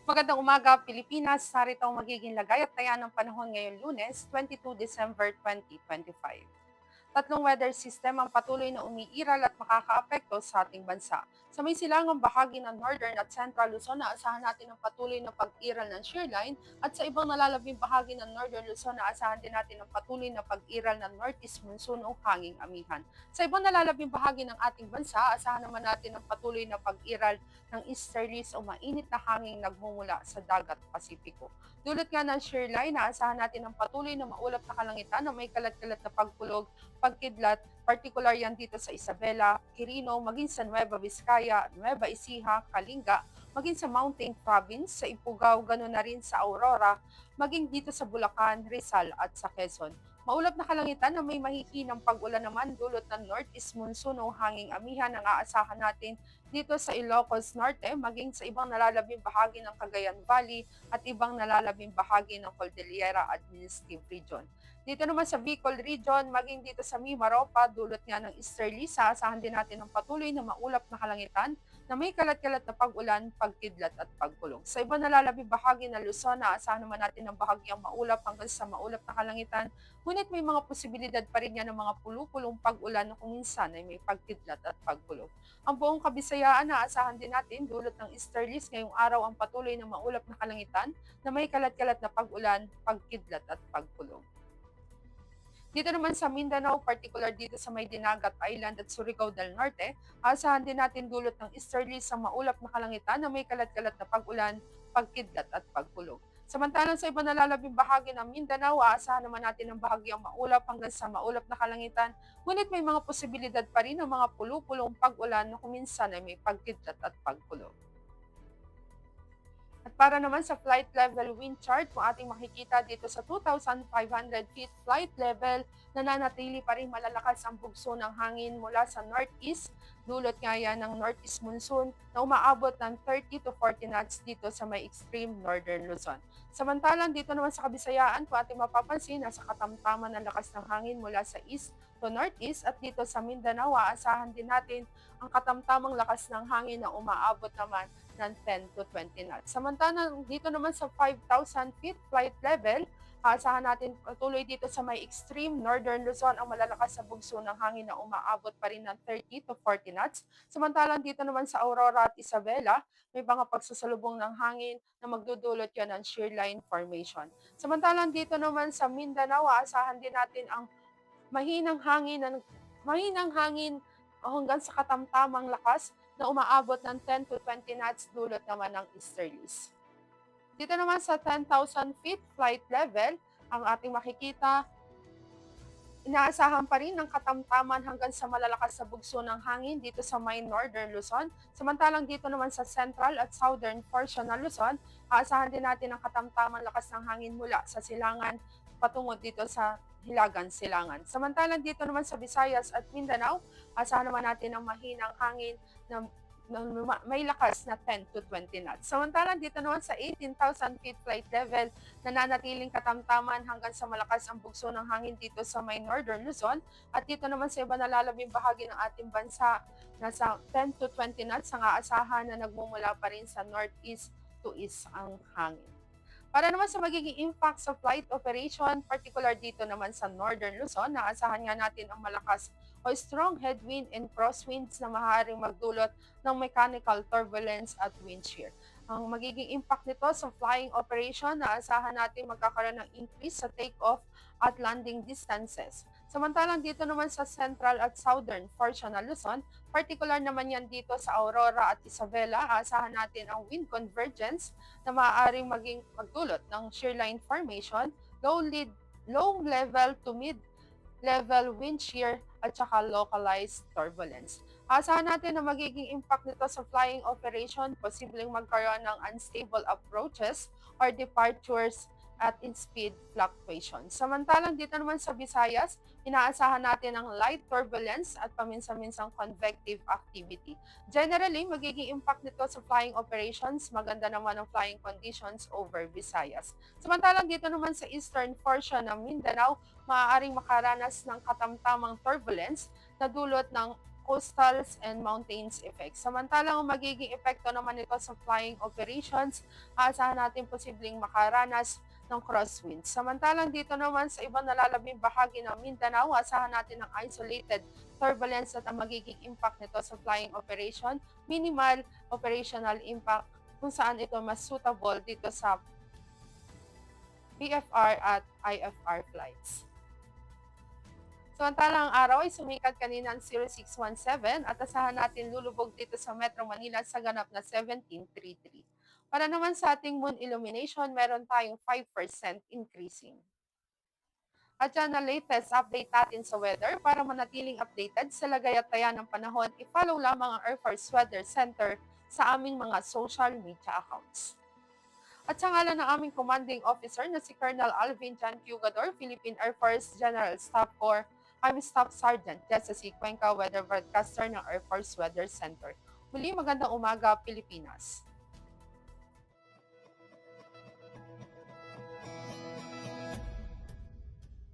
Magandang umaga, Pilipinas. Narito ang magiging lagay at taya ng panahon ngayong Lunes, 22 December 2025. Tatlong weather system ang patuloy na umiiral at makakaapekto sa ating bansa. Sa may silangang bahagi ng Northern at Central Luzon, naasahan natin ang patuloy na pag-iral ng shear line at sa ibang nalalabing bahagi ng Northern Luzon, naasahan din natin ang patuloy na pag-iral ng Northeast Monsoon o hanging amihan. Sa ibang nalalabing bahagi ng ating bansa, asahan naman natin ang patuloy na pag-iral ng easterlies o mainit na hanging nagmumula sa dagat Pasipiko. Dulot nga ng shear line, naasahan natin ang patuloy na maulap na kalangitan na may kalat-kalat na pagkulog pagkidlat, partikular yan dito sa Isabela, Quirino, maging sa Nueva Vizcaya, Nueva Ecija, Kalinga, maging sa Mountain Province, sa Ifugao, gano'n na rin sa Aurora, maging dito sa Bulacan, Rizal at sa Quezon. Maulap na kalangitan na may mahihinang pag-ulan naman dulot ng northeast monsoon o hanging amihan ang aasahan natin dito sa Ilocos Norte, maging sa ibang nalalabing bahagi ng Cagayan Valley at ibang nalalabing bahagi ng Cordillera Administrative Region. Dito naman sa Bicol Region, maging dito sa Mimaropa, dulot nga ng easterly, saasahan din natin ng patuloy na maulap na kalangitan na may kalat-kalat na pag-ulan, pagkidlat at pagkulong. Sa iba nalalabing bahagi ng Luzon, naasahan naman natin ng bahagyang maulap hanggang sa maulap na kalangitan, ngunit may mga posibilidad pa rin yan ng mga pulupulong pag-ulan na kung minsan ay may pagkidlat at pagkulong. Ang buong Kabisayaan, naasahan din natin dulot ng easterlies ngayong araw ang patuloy na maulap na kalangitan na may kalat-kalat na pag-ulan, pagkidlat at pagkulong. Dito naman sa Mindanao, particular dito sa may Dinagat Island at Surigao del Norte, asahan din natin dulot ng easterly sa maulap na kalangitan na may kalat-kalat na pag-ulan, pagkidlat at pagkulog. Samantalang sa iba nalalabing bahagi ng Mindanao, aasahan naman natin ang bahagyang maulap hanggang sa maulap na kalangitan, ngunit may mga posibilidad pa rin ng mga pulupulong pag-ulan na kuminsan ay may pagkidlat at pagkulog. At para naman sa flight level wind chart, kung ating makikita dito sa 2,500 feet flight level, nananatili pa rin malalakas ang bugso ng hangin mula sa northeast. Dulot nga yan ng northeast monsoon na umaabot ng 30 to 40 knots dito sa may extreme northern Luzon. Samantalang dito naman sa Kabisayaan, kung ating mapapansin, nasa katamtaman ng lakas ng hangin mula sa east to northeast at dito sa Mindanao, aasahan din natin ang katamtamang lakas ng hangin na umaabot naman ng 10 to 20 knots. Samantalang dito naman sa 5,000 feet flight level, aasahan natin patuloy dito sa may extreme northern Luzon ang malalakas sa bugso ng hangin na umaabot pa rin ng 30 to 40 knots. Samantalang dito naman sa Aurora at Isabela, may mga pagsasalubong ng hangin na magdudulot yan ng shear line formation. Samantalang dito naman sa Mindanao, aasahan din natin ang mahinang hangin na mahinang hangin hanggang sa katamtamang lakas na umaabot ng 10 to 20 knots dulot naman ng easterlies. Dito naman sa 10,000 feet flight level, ang ating makikita, inaasahan pa rin ng katamtaman hanggang sa malalakas sa bugso ng hangin dito sa may northern Luzon. Samantalang dito naman sa central at southern portion ng Luzon, aasahan din natin ang katamtaman lakas ng hangin mula sa silangan patungo dito sa Hilagan Silangan. Samantalang dito naman sa Visayas at Mindanao, asahan naman natin ang mahinang hangin na may lakas na 10 to 20 knots. Samantalang dito naman sa 18,000 feet flight level, nananatiling katamtaman hanggang sa malakas ang bugso ng hangin dito sa may northern Luzon. At dito naman sa iba nalalabing bahagi ng ating bansa, nasa 10 to 20 knots ang aasahan na nagmumula pa rin sa northeast to east ang hangin. Para naman sa magiging impact sa flight operation, particular dito naman sa Northern Luzon, naasahan nga natin ang malakas o strong headwind and crosswinds na maaaring magdulot ng mechanical turbulence at wind shear. Ang magiging impact nito sa flying operation, naasahan natin magkakaroon ng increase sa take-off at landing distances. Samantalang dito naman sa central at southern portion ng Luzon, particular naman yan dito sa Aurora at Isabela, aasahan natin ang wind convergence na maaaring magdulot ng shear line formation, low level to mid level wind shear at saka localized turbulence. Asahan natin na magiging impact nito sa flying operation, posibleng magkaroon ng unstable approaches or departures at in speed fluctuation. Samantalang dito naman sa Visayas, inaasahan natin ang light turbulence at paminsan-minsang convective activity. Generally, magiging impact nito sa flying operations, maganda naman ang flying conditions over Visayas. Samantalang dito naman sa eastern portion ng Mindanao, maaaring makaranas ng katamtamang turbulence na dulot ng coastals and mountains effects. Samantalang ang magiging epekto naman nito sa flying operations, aasahan natin posibleng makaranas ng crosswinds. Samantalang dito naman sa ibang nalalabing bahagi ng Mindanao, asahan natin ang isolated turbulence at ang magiging impact nito sa flying operation, minimal operational impact kung saan ito mas suitable dito sa BFR at IFR flights. Samantalang ang araw ay sumikat kanina ng 0617 at asahan natin lulubog dito sa Metro Manila sa ganap na 1733. Para naman sa ating moon illumination, meron tayong 5% increasing. At yan ang latest update natin sa weather. Para manatiling updated sa lagay at taya ng panahon, i-follow lamang ang Air Force Weather Center sa aming mga social media accounts. At sa ngalan ng aming commanding officer na si Colonel Alvin John Cugador, Philippine Air Force General Staff Corps, I'm Staff Sergeant Jessa C. Cuenca, Weather Broadcaster ng Air Force Weather Center. Muli magandang umaga, Pilipinas.